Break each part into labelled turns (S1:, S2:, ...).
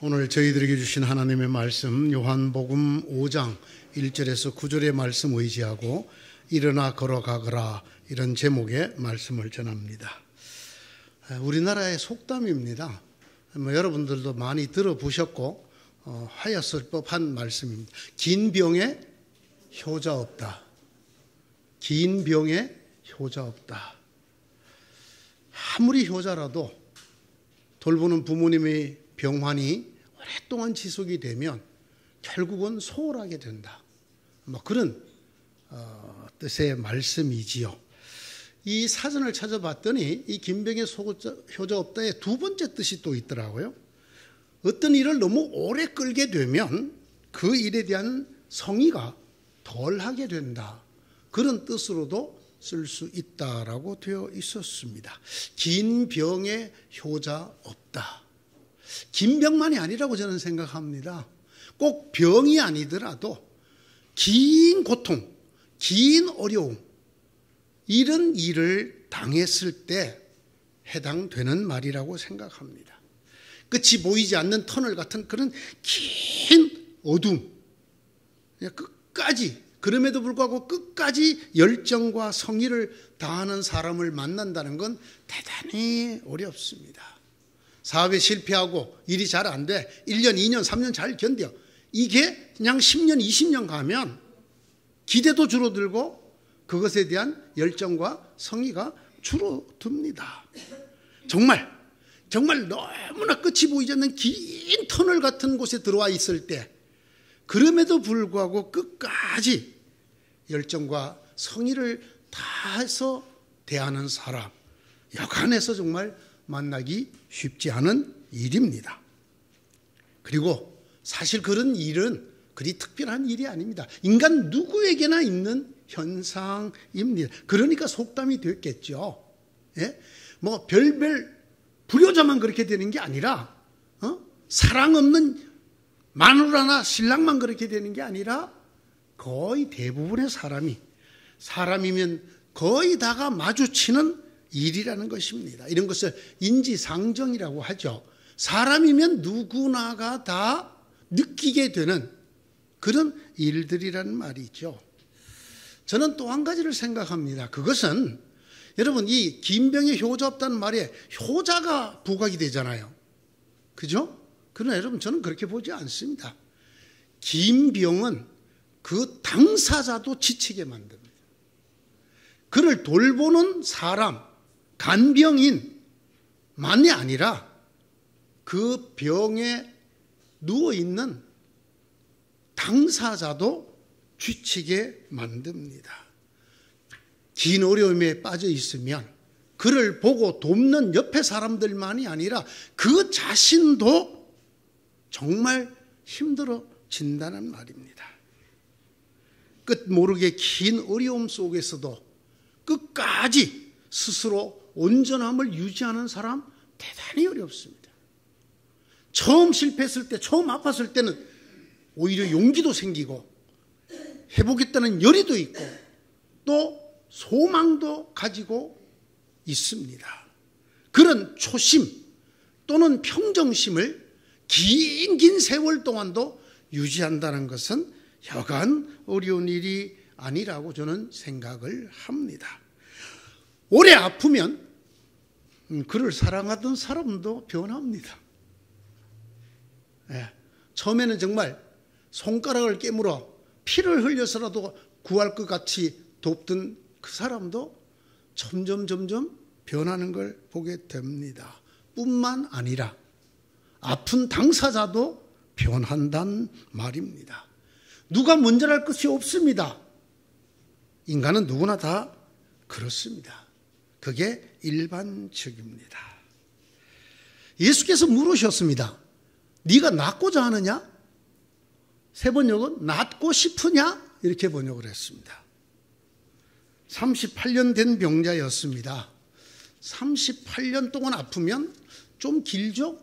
S1: 오늘 저희들에게 주신 하나님의 말씀 요한복음 5장 1절에서 9절의 말씀 의지하고 일어나 걸어가거라 이런 제목의 말씀을 전합니다. 우리나라의 속담입니다. 여러분들도 많이 들어보셨고 하였을 법한 말씀입니다. 긴 병에 효자 없다. 긴 병에 효자 없다. 아무리 효자라도 돌보는 부모님의 병환이 오랫동안 지속이 되면 결국은 소홀하게 된다. 그런 뜻의 말씀이지요. 이 사전을 찾아봤더니 이 긴병에 효자 없다의 두 번째 뜻이 또 있더라고요. 어떤 일을 너무 오래 끌게 되면 그 일에 대한 성의가 덜하게 된다. 그런 뜻으로도 쓸 수 있다라고 되어 있었습니다. 긴 병에 효자 없다. 긴 병만이 아니라고 저는 생각합니다. 꼭 병이 아니더라도 긴 고통, 긴 어려움, 이런 일을 당했을 때 해당되는 말이라고 생각합니다. 끝이 보이지 않는 터널 같은 그런 긴 어둠, 끝까지, 그럼에도 불구하고 끝까지 열정과 성의를 다하는 사람을 만난다는 건 대단히 어렵습니다. 사업에 실패하고 일이 잘 안 돼. 1년, 2년, 3년 잘 견뎌. 이게 그냥 10년, 20년 가면 기대도 줄어들고 그것에 대한 열정과 성의가 줄어듭니다. 정말 너무나 끝이 보이지 않는 긴 터널 같은 곳에 들어와 있을 때 그럼에도 불구하고 끝까지 열정과 성의를 다해서 대하는 사람, 여간해서 정말 만나기 쉽지 않은 일입니다. 그리고 사실 그런 일은 그리 특별한 일이 아닙니다. 인간 누구에게나 있는 현상입니다. 그러니까 속담이 됐겠죠. 예? 별별 불효자만 그렇게 되는 게 아니라 사랑 없는 마누라나 신랑만 그렇게 되는 게 아니라 거의 대부분의 사람이면 거의 다가 마주치는 일이라는 것입니다. 이런 것을 인지상정이라고 하죠. 사람이면 누구나가 다 느끼게 되는 그런 일들이라는 말이죠. 저는 또 한 가지를 생각합니다. 그것은 여러분 이 긴 병에 효자 없다는 말에 효자가 부각이 되잖아요. 그죠? 그러나 여러분 저는 그렇게 보지 않습니다. 긴 병은 그 당사자도 지치게 만듭니다. 그를 돌보는 사람, 간병인만이 아니라 그 병에 누워있는 당사자도 지치게 만듭니다. 긴 어려움에 빠져 있으면 그를 보고 돕는 옆에 사람들만이 아니라 그 자신도 정말 힘들어진다는 말입니다. 끝 모르게 긴 어려움 속에서도 끝까지 스스로 온전함을 유지하는 사람 대단히 어렵습니다. 처음 실패했을 때, 처음 아팠을 때는 오히려 용기도 생기고 해보겠다는 열의도 있고 또 소망도 가지고 있습니다. 그런 초심 또는 평정심을 긴 세월 동안도 유지한다는 것은 여간 어려운 일이 아니라고 저는 생각을 합니다. 오래 아프면 그를 사랑하던 사람도 변합니다. 처음에는 정말 손가락을 깨물어 피를 흘려서라도 구할 것 같이 돕던 그 사람도 점점 변하는 걸 보게 됩니다. 뿐만 아니라 아픈 당사자도 변한다는 말입니다. 누가 먼저랄 것이 없습니다. 인간은 누구나 다 그렇습니다. 그게 일반적입니다. 예수께서 물으셨습니다. 네가 낫고자 하느냐? 세 번역은 낫고 싶으냐? 이렇게 번역을 했습니다. 38년 된 병자였습니다. 38년 동안 아프면 좀 길죠?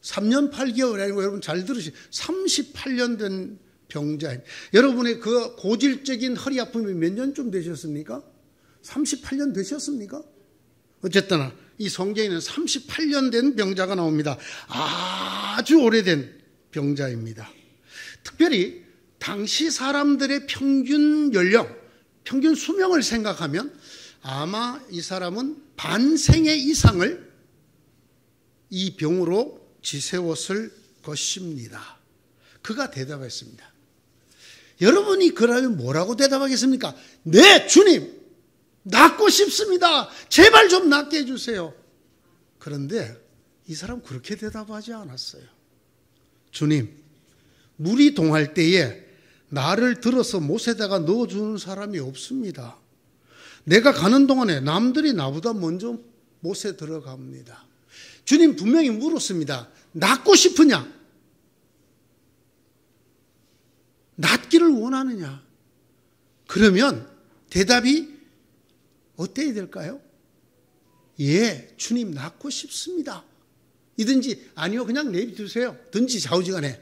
S1: 3년 8개월 아니고 여러분 잘 들으시죠. 38년 된 병자. 여러분의 그 고질적인 허리 아픔이 몇 년쯤 되셨습니까? 38년 되셨습니까? 어쨌든 이 성경에는 38년 된 병자가 나옵니다. 아주 오래된 병자입니다. 특별히 당시 사람들의 평균 연령, 평균 수명을 생각하면 아마 이 사람은 반생애 이상을 이 병으로 지새웠을 것입니다. 그가 대답했습니다. 여러분이 그러면 뭐라고 대답하겠습니까? 네, 주님, 낫고 싶습니다. 제발 좀 낫게 해주세요. 그런데 이 사람 그렇게 대답하지 않았어요. 주님, 물이 동할 때에 나를 들어서 못에다가 넣어주는 사람이 없습니다. 내가 가는 동안에 남들이 나보다 먼저 못에 들어갑니다. 주님 분명히 물었습니다. 낫고 싶으냐? 낫기를 원하느냐? 그러면 대답이 어때야 될까요? 예, 주님 낫고 싶습니다. 이든지 아니요 그냥 내비두세요. 든지 좌우지간에.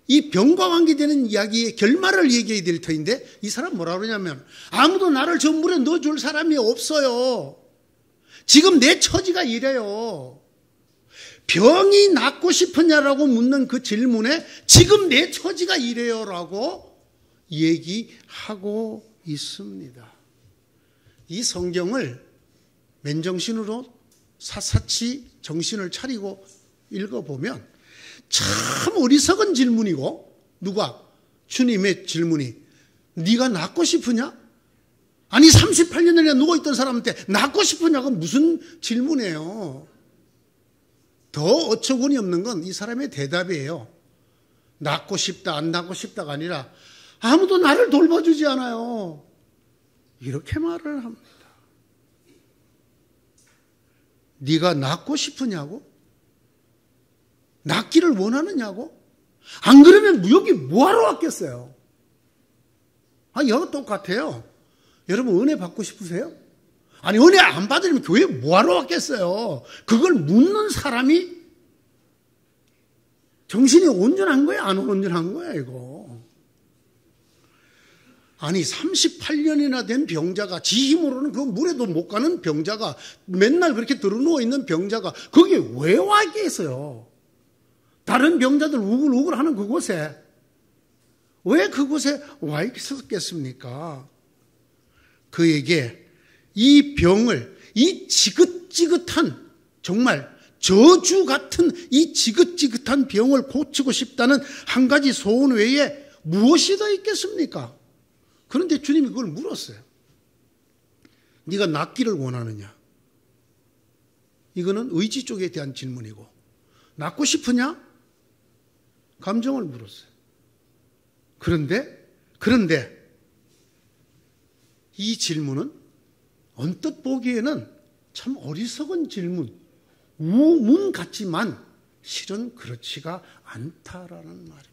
S1: 이 병과 관계되는 이야기의 결말을 얘기해야 될 터인데 이 사람 뭐라 그러냐면 아무도 나를 저 물에 넣어줄 사람이 없어요. 지금 내 처지가 이래요. 병이 낫고 싶으냐라고 묻는 그 질문에 지금 내 처지가 이래요라고 얘기하고 있습니다. 이 성경을 맨정신으로 샅샅이 정신을 차리고 읽어보면 참 어리석은 질문이고 누가? 주님의 질문이 네가 낫고 싶으냐? 아니 38년 전에 누워있던 사람한테 낫고 싶으냐고 무슨 질문이에요. 더 어처구니 없는 건 이 사람의 대답이에요. 낫고 싶다 안 낫고 싶다가 아니라 아무도 나를 돌봐주지 않아요. 이렇게 말을 합니다. 네가 낫고 싶으냐고? 낫기를 원하느냐고? 안 그러면 여기 뭐하러 왔겠어요? 여기 똑같아요. 여러분 은혜 받고 싶으세요? 아니 은혜 안 받으려면 교회에 뭐하러 왔겠어요? 그걸 묻는 사람이 정신이 온전한 거야 안 온전한 거야 이거? 아니 38년이나 된 병자가 지 힘으로는 그 물에도 못 가는 병자가 맨날 그렇게 들어누워 있는 병자가 거기에 왜 와 있겠어요? 다른 병자들 우글우글 하는 그곳에 왜 그곳에 와 있었겠습니까? 그에게 이 병을 이 지긋지긋한 정말 저주 같은 이 지긋지긋한 병을 고치고 싶다는 한 가지 소원 외에 무엇이 더 있겠습니까? 그런데 주님이 그걸 물었어요. 네가 낫기를 원하느냐? 이거는 의지 쪽에 대한 질문이고 낫고 싶으냐? 감정을 물었어요. 그런데 이 질문은 언뜻 보기에는 참 어리석은 질문, 우문 같지만 실은 그렇지가 않다라는 말입니다.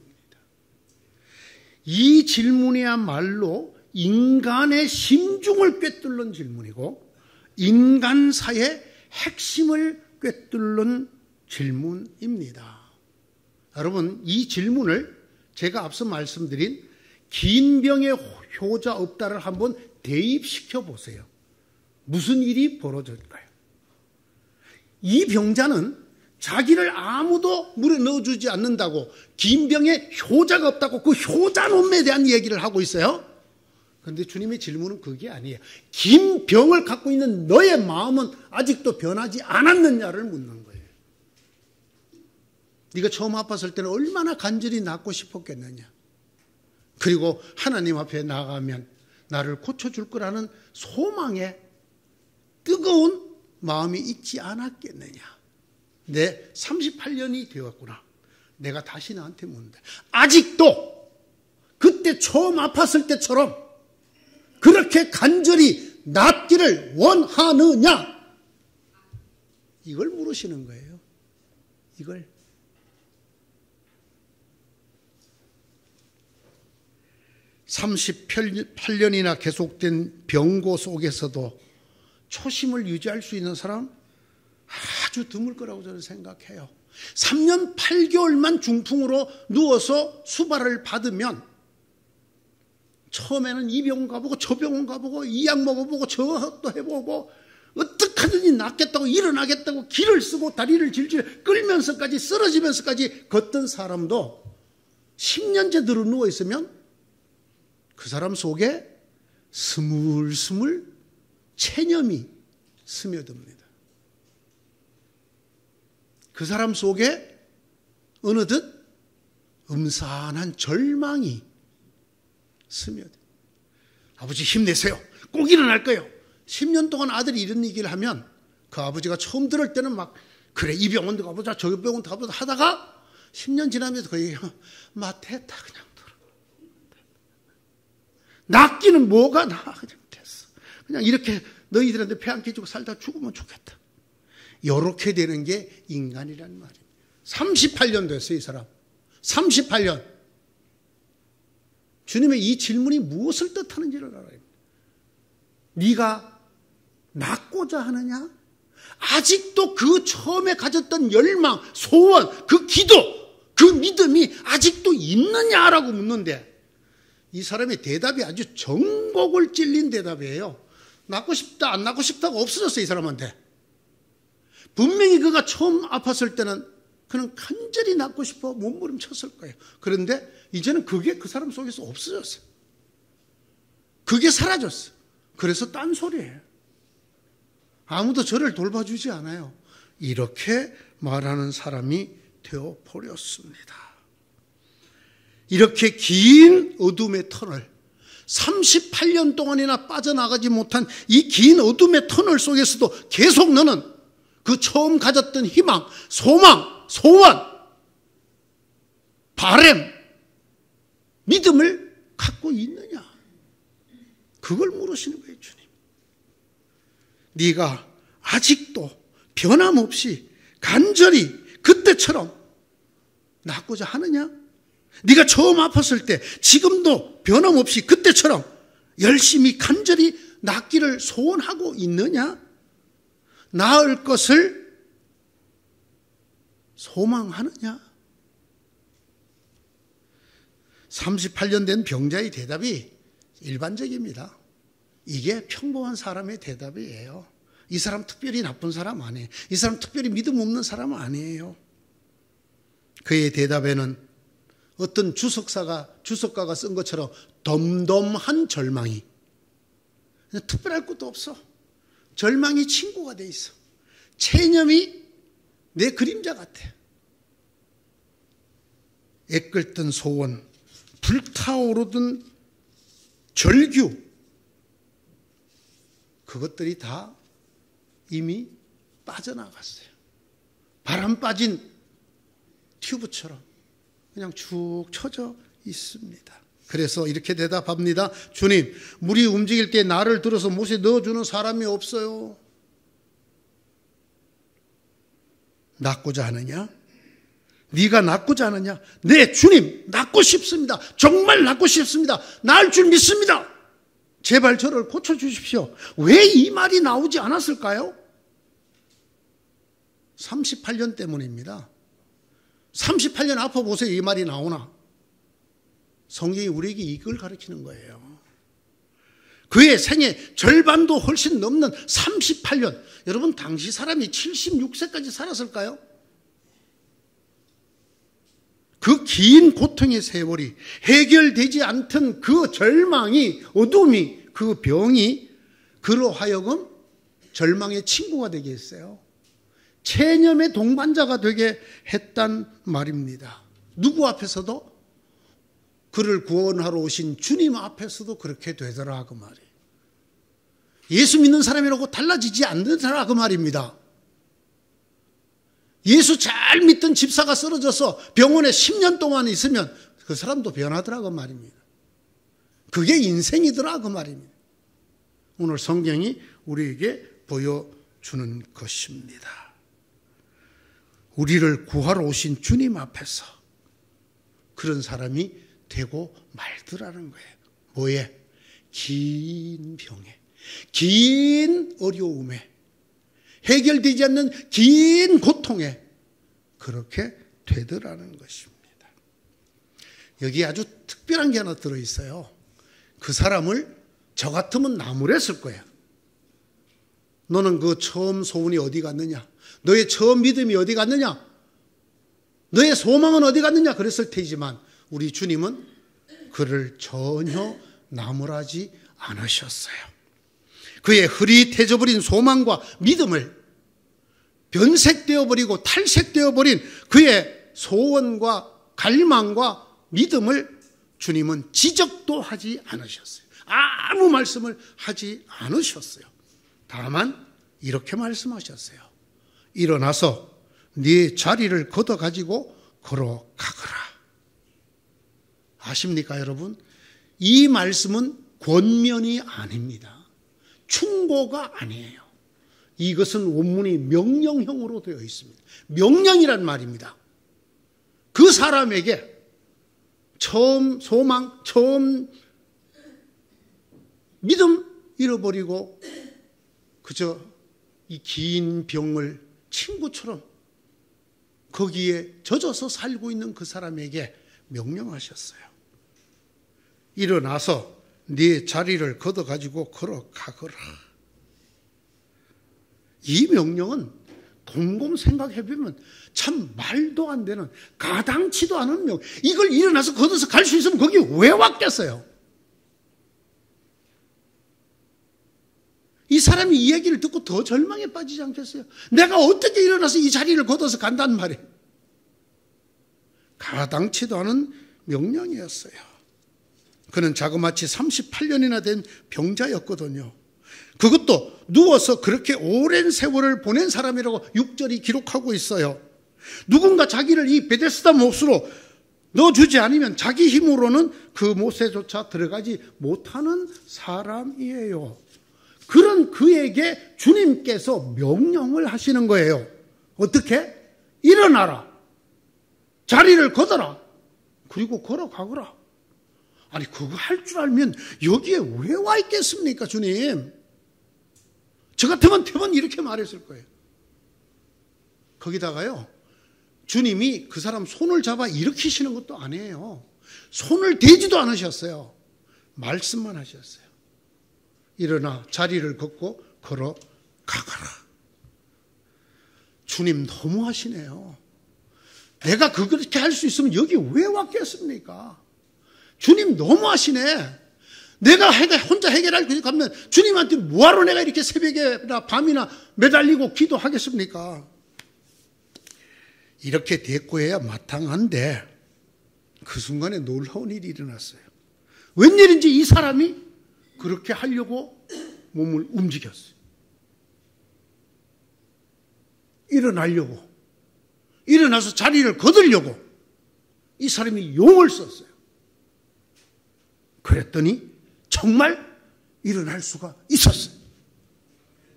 S1: 이 질문이야말로 인간의 심중을 꿰뚫는 질문이고 인간사의 핵심을 꿰뚫는 질문입니다. 여러분 이 질문을 제가 앞서 말씀드린 긴 병의 효자 없다를 한번 대입시켜 보세요. 무슨 일이 벌어질까요? 이 병자는 자기를 아무도 물에 넣어주지 않는다고 긴 병에 효자가 없다고 그 효자놈에 대한 얘기를 하고 있어요. 그런데 주님의 질문은 그게 아니에요. 긴 병을 갖고 있는 너의 마음은 아직도 변하지 않았느냐를 묻는 거예요. 네가 처음 아팠을 때는 얼마나 간절히 낫고 싶었겠느냐. 그리고 하나님 앞에 나가면 나를 고쳐줄 거라는 소망에 뜨거운 마음이 있지 않았겠느냐. 내 38년이 되었구나. 내가 다시 나한테 묻는다. 아직도 그때 처음 아팠을 때처럼 그렇게 간절히 낫기를 원하느냐. 이걸 물으시는 거예요. 이걸. (38년이나) 계속된 병고 속에서도 초심을 유지할 수 있는 사람 아주 드물 거라고 저는 생각해요. 3년 8개월만 중풍으로 누워서 수발을 받으면 처음에는 이 병원 가보고 저 병원 가보고 이 약 먹어보고 저것도 해보고 어떻게든지 낫겠다고 일어나겠다고 길을 쓰고 다리를 질질 끌면서까지 쓰러지면서까지 걷던 사람도 10년째 들어 누워있으면 그 사람 속에 스물스물 체념이 스며듭니다. 그 사람 속에 어느덧 음산한 절망이 스며듭니다. 아버지 힘내세요. 꼭 일어날 거예요. 10년 동안 아들이 이런 얘기를 하면 그 아버지가 처음 들을 때는 막 그래 이 병원도 가보자 저 병원 가보자 하다가 10년 지나면서 그 얘기 됐다 그냥 들어. 낫기는 뭐가 나 그냥 됐어. 그냥 이렇게 너희들한테 배 안 깨지고 살다 죽으면 좋겠다. 이렇게 되는 게 인간이란 말이에요. 38년 됐어요 이 사람. 38년. 주님의 이 질문이 무엇을 뜻하는지를 알아야 합니다. 네가 낫고자 하느냐? 아직도 그 처음에 가졌던 열망, 소원, 그 기도, 그 믿음이 아직도 있느냐라고 묻는데 이 사람의 대답이 아주 정곡을 찔린 대답이에요. 낫고 싶다, 안 낫고 싶다가 없어졌어요 이 사람한테. 분명히 그가 처음 아팠을 때는 그는 간절히 낫고 싶어 몸부림쳤을 거예요. 그런데 이제는 그게 그 사람 속에서 없어졌어요. 그게 사라졌어요. 그래서 딴소리예요. 아무도 저를 돌봐주지 않아요. 이렇게 말하는 사람이 되어버렸습니다. 이렇게 긴 어둠의 터널, 38년 동안이나 빠져나가지 못한 이 긴 어둠의 터널 속에서도 계속 너는 그 처음 가졌던 희망, 소망, 소원, 바람, 믿음을 갖고 있느냐? 그걸 물으시는 거예요, 주님. 네가 아직도 변함없이 간절히 그때처럼 낫고자 하느냐? 네가 처음 아팠을 때 지금도 변함없이 그때처럼 열심히 간절히 낫기를 소원하고 있느냐? 나을 것을 소망하느냐? 38년 된 병자의 대답이 일반적입니다. 이게 평범한 사람의 대답이에요. 이 사람 특별히 나쁜 사람 아니에요. 이 사람 특별히 믿음 없는 사람 아니에요. 그의 대답에는 어떤 주석가가 쓴 것처럼 덤덤한 절망이, 특별할 것도 없어. 절망이 친구가 돼 있어. 체념이 내 그림자 같아. 애끓던 소원, 불타오르던 절규, 그것들이 다 이미 빠져나갔어요. 바람 빠진 튜브처럼 그냥 쭉 쳐져 있습니다. 그래서 이렇게 대답합니다. 주님, 물이 움직일 때 나를 들어서 못에 넣어주는 사람이 없어요. 낫고자 하느냐? 네가 낫고자 하느냐? 네, 주님, 낫고 싶습니다. 정말 낫고 싶습니다. 나을 줄 믿습니다. 제발 저를 고쳐주십시오. 왜 이 말이 나오지 않았을까요? 38년 때문입니다. 38년 아파보세요. 이 말이 나오나? 성경이 우리에게 이걸 가르치는 거예요. 그의 생애 절반도 훨씬 넘는 38년. 여러분, 당시 사람이 76세까지 살았을까요? 그 긴 고통의 세월이 해결되지 않던 그 절망이, 어둠이, 그 병이 그로 하여금 절망의 친구가 되게 했어요. 체념의 동반자가 되게 했단 말입니다. 누구 앞에서도? 그를 구원하러 오신 주님 앞에서도 그렇게 되더라 그 말이에요. 예수 믿는 사람이라고 달라지지 않는더라 그 말입니다. 예수 잘 믿던 집사가 쓰러져서 병원에 10년 동안 있으면 그 사람도 변하더라 그 말입니다. 그게 인생이더라 그 말입니다. 오늘 성경이 우리에게 보여주는 것입니다. 우리를 구하러 오신 주님 앞에서 그런 사람이 되고 말더라는 거예요. 뭐에? 긴 병에, 긴 어려움에, 해결되지 않는 긴 고통에 그렇게 되더라는 것입니다. 여기 아주 특별한 게 하나 들어있어요. 그 사람을 저 같으면 나무랬을 거예요. 너는 그 처음 소원이 어디 갔느냐? 너의 처음 믿음이 어디 갔느냐? 너의 소망은 어디 갔느냐? 그랬을 테지만 우리 주님은 그를 전혀 나무라지 않으셨어요. 그의 흐릿해져 버린 소망과 믿음을 변색되어 버리고 탈색되어 버린 그의 소원과 갈망과 믿음을 주님은 지적도 하지 않으셨어요. 아무 말씀을 하지 않으셨어요. 다만 이렇게 말씀하셨어요. 일어나서 네 자리를 걷어가지고 걸어가거라. 아십니까 여러분? 이 말씀은 권면이 아닙니다. 충고가 아니에요. 이것은 원문이 명령형으로 되어 있습니다. 명령이란 말입니다. 그 사람에게 처음 소망, 처음 믿음 잃어버리고 그저 이 긴 병을 친구처럼 거기에 젖어서 살고 있는 그 사람에게 명령하셨어요. 일어나서 네 자리를 걷어가지고 걸어가거라. 이 명령은 곰곰 생각해보면 참 말도 안 되는 가당치도 않은 명령. 이걸 일어나서 걷어서 갈 수 있으면 거기 왜 왔겠어요? 이 사람이 이 얘기를 듣고 더 절망에 빠지지 않겠어요? 내가 어떻게 일어나서 이 자리를 걷어서 간단 말이에요. 가당치도 않은 명령이었어요. 그는 자그마치 38년이나 된 병자였거든요. 그것도 누워서 그렇게 오랜 세월을 보낸 사람이라고 6절이 기록하고 있어요. 누군가 자기를 이 베데스다 못으로 넣어주지 않으면 자기 힘으로는 그 못에조차 들어가지 못하는 사람이에요. 그런 그에게 주님께서 명령을 하시는 거예요. 어떻게? 일어나라. 자리를 걷어라. 그리고 걸어가거라. 아니 그거 할 줄 알면 여기에 왜 와 있겠습니까 주님? 저 같으면 대번 이렇게 말했을 거예요. 거기다가요 주님이 그 사람 손을 잡아 일으키시는 것도 아니에요. 손을 대지도 않으셨어요. 말씀만 하셨어요. 일어나 자리를 걷고 걸어가거라. 주님 너무하시네요. 내가 그렇게 할 수 있으면 여기 왜 왔겠습니까? 주님 너무하시네. 내가 혼자 해결할 거 가면 주님한테 뭐하러 내가 이렇게 새벽이나 밤이나 매달리고 기도하겠습니까? 이렇게 대꾸해야 마땅한데 그 순간에 놀라운 일이 일어났어요. 웬일인지 이 사람이 그렇게 하려고 몸을 움직였어요. 일어나려고, 일어나서 자리를 거두려고 이 사람이 용을 썼어요. 그랬더니 정말 일어날 수가 있었어요.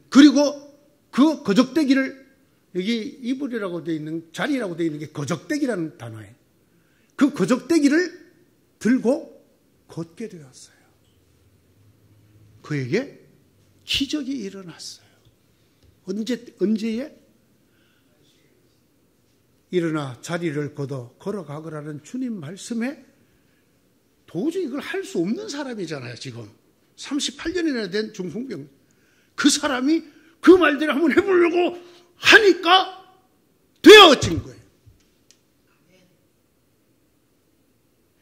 S1: 그리고 그 거적대기를, 여기 이불이라고 되어 있는, 자리라고 되어 있는 게 거적대기라는 단어예요. 그 거적대기를 들고 걷게 되었어요. 그에게 기적이 일어났어요. 언제에? 일어나 자리를 걷어 걸어가거라는 주님 말씀에 도저히 이걸 할 수 없는 사람이잖아요. 지금 38년이나 된 중풍병. 그 사람이 그 말대로 한번 해보려고 하니까 되어진 거예요.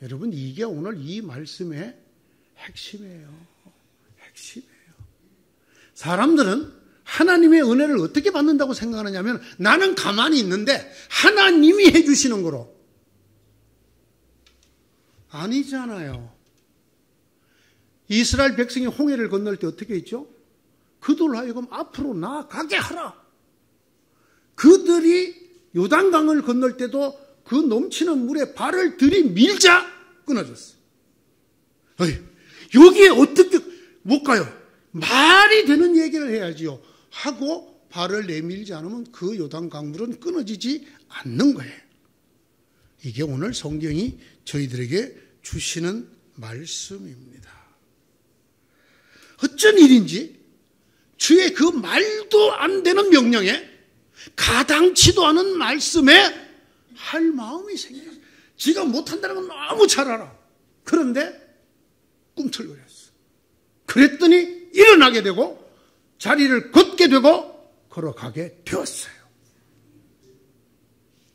S1: 여러분 이게 오늘 이 말씀의 핵심이에요. 핵심이에요. 사람들은 하나님의 은혜를 어떻게 받는다고 생각하느냐면 나는 가만히 있는데 하나님이 해주시는 거로. 아니잖아요. 이스라엘 백성이 홍해를 건널 때 어떻게 했죠? 그들로 하여금 앞으로 나아가게 하라. 그들이 요단강을 건널 때도 그 넘치는 물에 발을 들이밀자 끊어졌어요. 여기에 어떻게 못 가요? 말이 되는 얘기를 해야지요. 하고 발을 내밀지 않으면 그 요단강물은 끊어지지 않는 거예요. 이게 오늘 성경이 저희들에게 주시는 말씀입니다. 어쩐 일인지 주의 그 말도 안 되는 명령에 가당치도 않은 말씀에 할 마음이 생겼어요. 지가 못한다는 건 너무 잘 알아. 그런데 꿈틀거렸어. 그랬더니 일어나게 되고 자리를 걷게 되고 걸어가게 되었어요.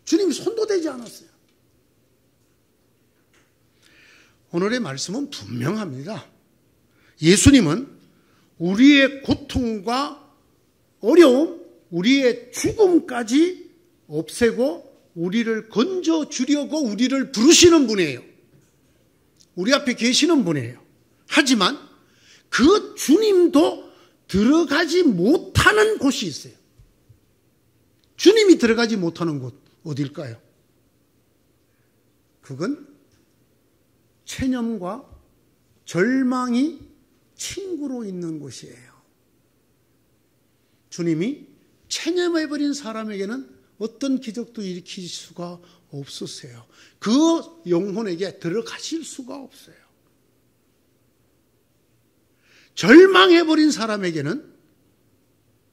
S1: 주님이 손도 대지 않았어요. 오늘의 말씀은 분명합니다. 예수님은 우리의 고통과 어려움, 우리의 죽음까지 없애고 우리를 건져주려고 우리를 부르시는 분이에요. 우리 앞에 계시는 분이에요. 하지만 그 주님도 들어가지 못하는 곳이 있어요. 주님이 들어가지 못하는 곳 어딜까요? 그건 체념과 절망이 친구로 있는 곳이에요. 주님이 체념해버린 사람에게는 어떤 기적도 일으킬 수가 없으세요. 그 영혼에게 들어가실 수가 없어요. 절망해버린 사람에게는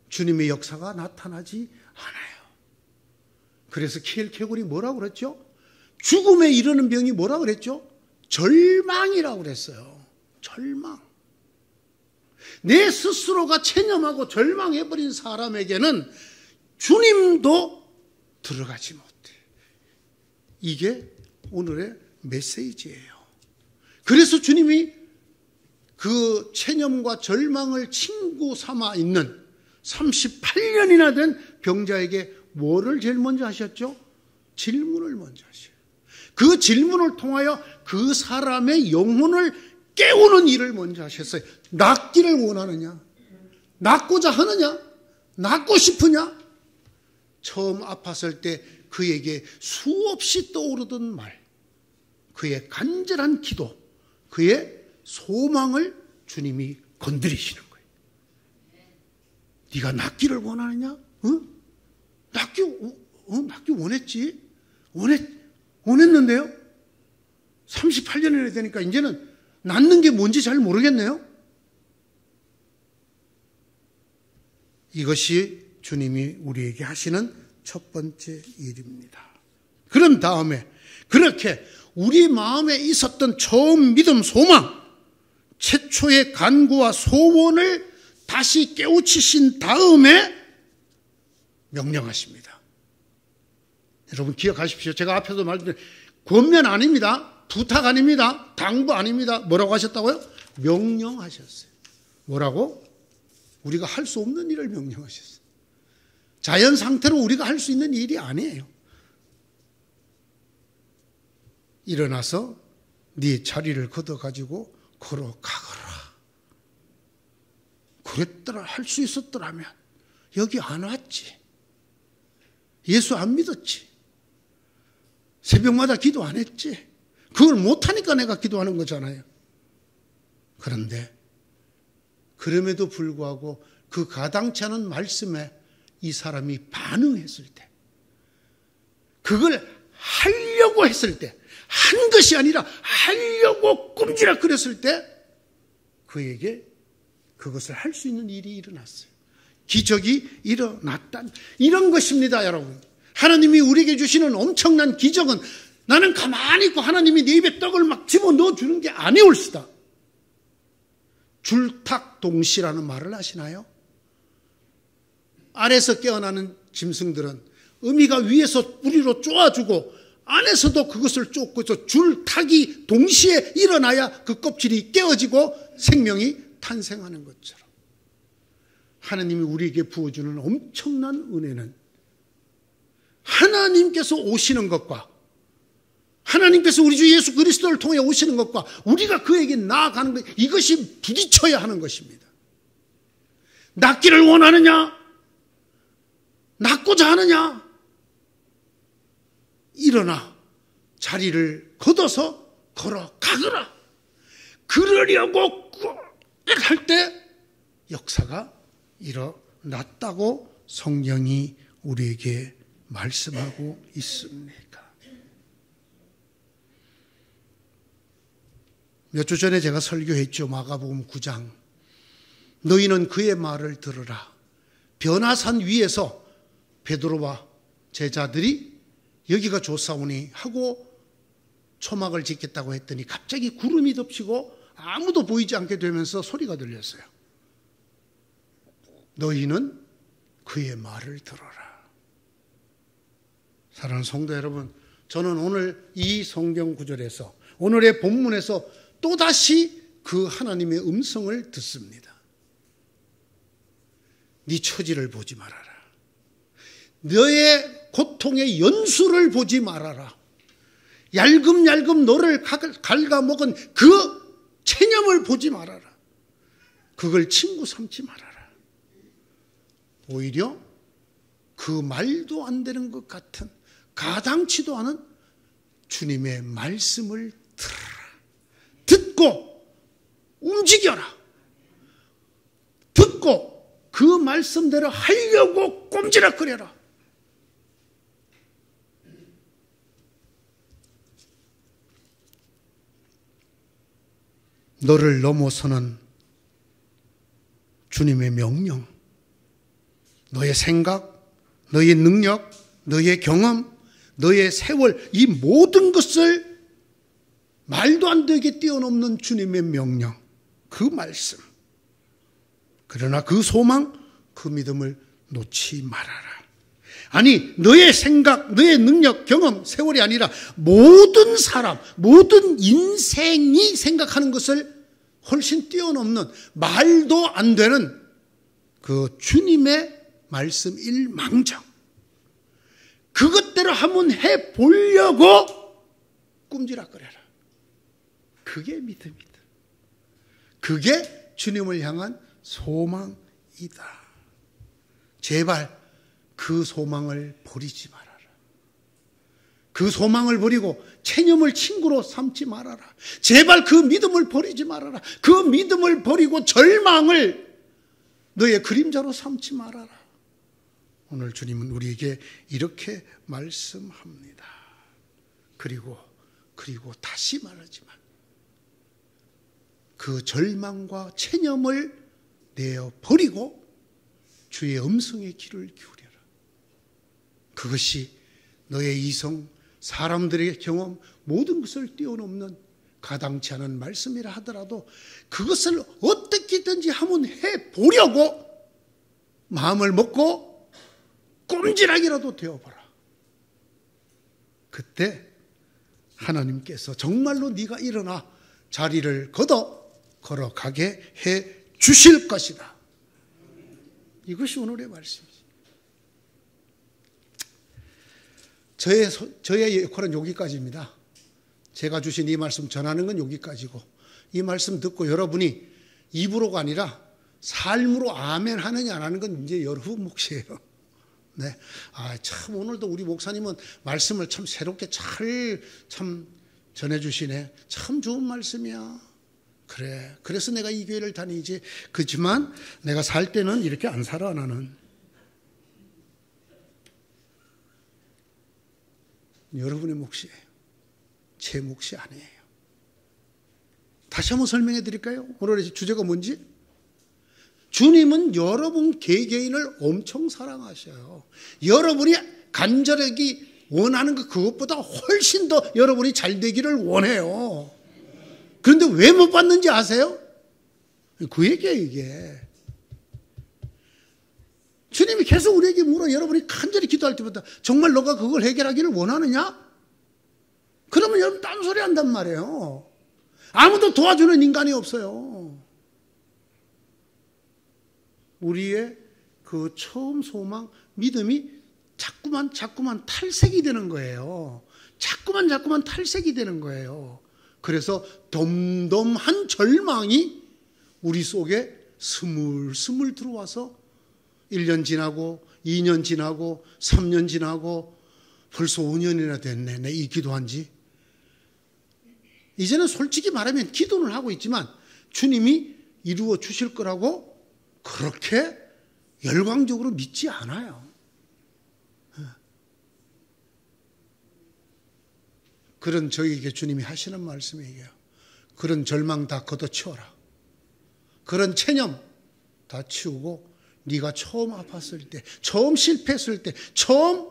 S1: 주님의 역사가 나타나지 않아요. 그래서 키엘케굴이 뭐라고 그랬죠? 죽음에 이르는 병이 뭐라고 그랬죠? 절망이라고 그랬어요. 절망. 내 스스로가 체념하고 절망해버린 사람에게는 주님도 들어가지 못해. 이게 오늘의 메시지예요. 그래서 주님이 그 체념과 절망을 친구 삼아 있는 38년이나 된 병자에게 뭐를 제일 먼저 하셨죠? 질문을 먼저 하셔요. 그 질문을 통하여 그 사람의 영혼을 깨우는 일을 먼저 하셨어요. 낫기를 원하느냐? 낫고자 하느냐? 낫고 싶으냐? 처음 아팠을 때 그에게 수없이 떠오르던 말, 그의 간절한 기도, 그의 소망을 주님이 건드리시는 거예요. 네가 낫기를 원하느냐? 낫기 원했지? 원했는데요? 38년이나 되니까 이제는 낫는 게 뭔지 잘 모르겠네요? 이것이 주님이 우리에게 하시는 첫 번째 일입니다. 그런 다음에 그렇게 우리 마음에 있었던 처음 믿음, 소망, 최초의 간구와 소원을 다시 깨우치신 다음에 명령하십니다. 여러분 기억하십시오. 제가 앞에도 말씀드린 권면 아닙니다. 부탁 아닙니다. 당부 아닙니다. 뭐라고 하셨다고요? 명령하셨어요. 뭐라고? 우리가 할 수 없는 일을 명령하셨어요. 자연 상태로 우리가 할 수 있는 일이 아니에요. 일어나서 네 자리를 걷어가지고 걸어가거라. 그랬더라, 할 수 있었더라면 여기 안 왔지. 예수 안 믿었지. 새벽마다 기도 안 했지. 그걸 못하니까 내가 기도하는 거잖아요. 그런데 그럼에도 불구하고 그 가당치 않은 말씀에 이 사람이 반응했을 때, 그걸 하려고 했을 때, 한 것이 아니라 하려고 꼼지락거렸을 때 그에게 그것을 할 수 있는 일이 일어났어요. 기적이 일어났다. 이런 것입니다, 여러분. 하나님이 우리에게 주시는 엄청난 기적은 나는 가만히 있고 하나님이 내 입에 떡을 막 집어넣어 주는 게 아니올시다. 줄탁동시라는 말을 아시나요? 아래서 깨어나는 짐승들은 어미가 위에서 뿌리로 쪼아주고 안에서도 그것을 쫓고 있어 줄탁이 동시에 일어나야 그 껍질이 깨어지고 생명이 탄생하는 것처럼 하나님이 우리에게 부어주는 엄청난 은혜는 하나님께서 오시는 것과 하나님께서 우리 주 예수 그리스도를 통해 오시는 것과 우리가 그에게 나아가는 것, 이것이 부딪혀야 하는 것입니다. 낫기를 원하느냐? 낫고자 하느냐? 일어나 자리를 걷어서 걸어가거라. 그러려고 할 때 역사가 일어났다고 성경이 우리에게 말씀하고 있습니다. 몇 주 전에 제가 설교했죠. 마가복음 9장. 너희는 그의 말을 들으라. 변화산 위에서 베드로와 제자들이 여기가 좋사오니 하고 초막을 짓겠다고 했더니 갑자기 구름이 덮치고 아무도 보이지 않게 되면서 소리가 들렸어요. 너희는 그의 말을 들어라. 사랑하는 성도 여러분, 저는 오늘 이 성경 구절에서, 오늘의 본문에서 또다시 그 하나님의 음성을 듣습니다. 네 처지를 보지 말아라. 너의 고통의 연수를 보지 말아라. 얄금얄금 너를 갉아먹은 그 체념을 보지 말아라. 그걸 친구 삼지 말아라. 오히려 그 말도 안 되는 것 같은, 가당치도 않은 주님의 말씀을 들어라. 듣고 움직여라. 듣고 그 말씀대로 하려고 꼼지락거려라. 너를 넘어서는 주님의 명령, 너의 생각, 너의 능력, 너의 경험, 너의 세월, 이 모든 것을 말도 안 되게 뛰어넘는 주님의 명령, 그 말씀. 그러나 그 소망, 그 믿음을 놓지 말아라. 아니, 너의 생각, 너의 능력, 경험, 세월이 아니라 모든 사람, 모든 인생이 생각하는 것을 훨씬 뛰어넘는, 말도 안 되는 그 주님의 말씀 일망정, 그것대로 한번 해보려고 꿈지락거려라. 그게 믿음이다. 그게 주님을 향한 소망이다. 제발 그 소망을 버리지 말아라. 그 소망을 버리고 체념을 친구로 삼지 말아라. 제발 그 믿음을 버리지 말아라. 그 믿음을 버리고 절망을 너의 그림자로 삼지 말아라. 오늘 주님은 우리에게 이렇게 말씀합니다. 그리고 다시 말하지만 그 절망과 체념을 내어 버리고 주의 음성에 귀를 기울여라. 그것이 너의 이성, 사람들의 경험, 모든 것을 뛰어넘는 가당치 않은 말씀이라 하더라도 그것을 어떻게든지 한번 해보려고 마음을 먹고 꼼지락이라도 되어보라. 그때 하나님께서 정말로 네가 일어나 자리를 걸어가게 해 주실 것이다. 이것이 오늘의 말씀이죠. 저의 역할은 여기까지입니다. 제가 주신 이 말씀 전하는 건 여기까지고, 이 말씀 듣고 여러분이 입으로가 아니라 삶으로 아멘 하느냐 안 하는 건 이제 여러분 몫이에요. 네. 참 오늘도 우리 목사님은 말씀을 참 새롭게 참 전해주시네. 참 좋은 말씀이야. 그래. 그래서 내가 이 교회를 다니지. 그렇지만 내가 살 때는 이렇게 안 살아, 나는. 여러분의 몫이에요. 제 몫이 아니에요. 다시 한번 설명해 드릴까요? 오늘의 주제가 뭔지? 주님은 여러분 개개인을 엄청 사랑하셔요. 여러분이 간절하게 원하는 것, 그것보다 훨씬 더 여러분이 잘 되기를 원해요. 그런데 왜 못 받는지 아세요? 그 얘기예요, 이게. 주님이 계속 우리에게 물어. 여러분이 간절히 기도할 때마다 정말 너가 그걸 해결하기를 원하느냐? 그러면 여러분 딴소리 한단 말이에요. 아무도 도와주는 인간이 없어요. 우리의 그 처음 소망, 믿음이 자꾸만 탈색이 되는 거예요. 자꾸만 탈색이 되는 거예요. 그래서 덤덤한 절망이 우리 속에 스물스물 들어와서 1년 지나고 2년 지나고 3년 지나고 벌써 5년이나 됐네. 내 이 기도한 지. 이제는 솔직히 말하면 기도는 하고 있지만 주님이 이루어 주실 거라고 그렇게 열광적으로 믿지 않아요. 그런 저에게 주님이 하시는 말씀이에요. 그런 절망 다 걷어치워라. 그런 체념 다 치우고 네가 처음 아팠을 때, 처음 실패했을 때, 처음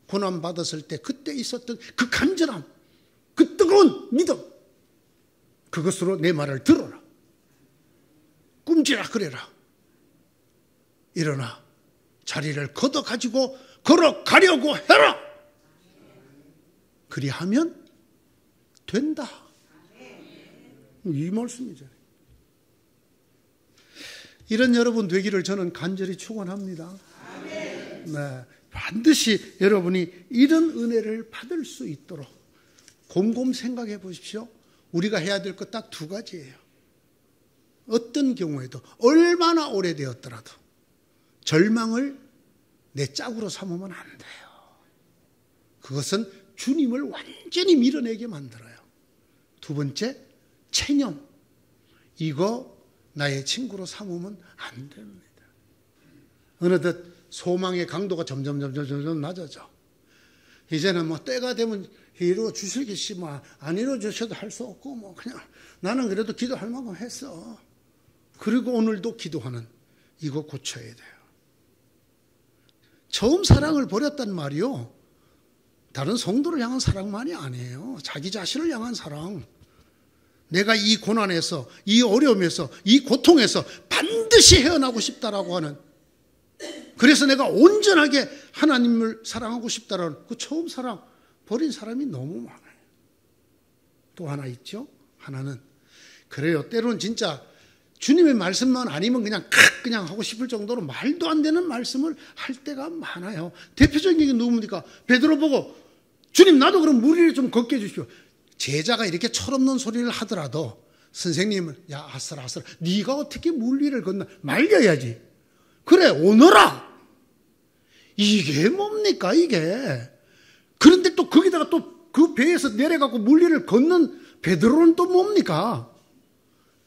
S1: 고난받았을 때 그때 있었던 그 간절함, 그 뜨거운 믿음, 그것으로 내 말을 들어라. 꿈지락거려라. 일어나 자리를 걷어가지고 걸어가려고 해라. 그리하면 된다. 이 말씀이잖아요. 이런 여러분 되기를 저는 간절히 축원합니다. 네, 반드시 여러분이 이런 은혜를 받을 수 있도록 곰곰 생각해 보십시오. 우리가 해야 될 것 딱 두 가지예요. 어떤 경우에도 얼마나 오래되었더라도 절망을 내 짝으로 삼으면 안 돼요. 그것은 주님을 완전히 밀어내게 만들어요. 두 번째, 체념. 이거 나의 친구로 삼으면 안 됩니다. 어느덧 소망의 강도가 점점 낮아져. 이제는 뭐 때가 되면 이루어 주시겠지, 뭐 안 이루어 주셔도 할 수 없고, 뭐 그냥 나는 그래도 기도할 만큼 했어. 그리고 오늘도 기도하는 이거 고쳐야 돼요. 처음 사랑을 버렸단 말이요. 다른 성도를 향한 사랑만이 아니에요. 자기 자신을 향한 사랑. 내가 이 고난에서, 이 어려움에서, 이 고통에서 반드시 헤어나고 싶다라고 하는, 그래서 내가 온전하게 하나님을 사랑하고 싶다라는 그 처음 사랑 버린 사람이 너무 많아요. 또 하나 있죠. 하나는 그래요. 때로는 진짜 주님의 말씀만 아니면 그냥 하고 싶을 정도로 말도 안 되는 말씀을 할 때가 많아요. 대표적인 게 누굽니까? 베드로 보고 주님 나도 그럼 무리를 좀 걷게 해주시오. 제자가 이렇게 철없는 소리를 하더라도 선생님은 야 아슬아슬 네가 어떻게 물리를 건너 말려야지. 그래 오너라. 이게 뭡니까 이게. 그런데 또 거기다가 또 그 배에서 내려가고 물리를 걷는 베드로는 또 뭡니까?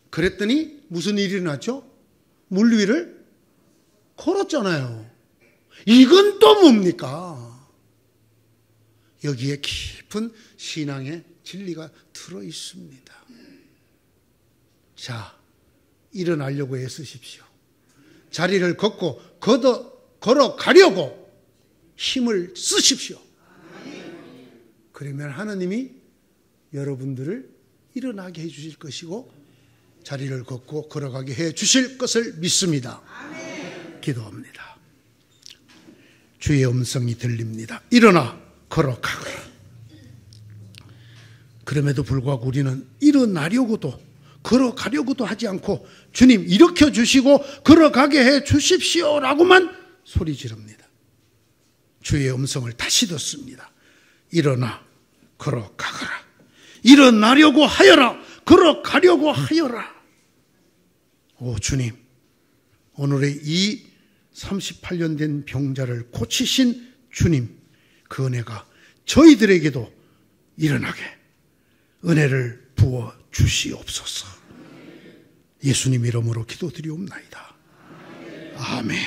S1: 그랬더니 무슨 일이 일어났죠? 물 위를 걸었잖아요. 이건 또 뭡니까? 여기에 깊은 신앙의 진리가 들어 있습니다. 자, 일어나려고 애쓰십시오. 자리를 걸어가려고 힘을 쓰십시오. 그러면 하나님이 여러분들을 일어나게 해주실 것이고 자리를 걷고 걸어가게 해 주실 것을 믿습니다. 기도합니다. 주의 음성이 들립니다. 일어나 걸어가거라. 그럼에도 불구하고 우리는 일어나려고도 걸어가려고도 하지 않고 주님 일으켜 주시고 걸어가게 해 주십시오라고만 소리 지릅니다. 주의 음성을 다시 듣습니다. 일어나 걸어가거라. 일어나려고 하여라. 걸어가려고 하여라. 오 주님, 오늘의 이 38년 된 병자를 고치신 주님, 그 은혜가 저희들에게도 일어나게 은혜를 부어 주시옵소서. 예수님 이름으로 기도드리옵나이다. 아멘.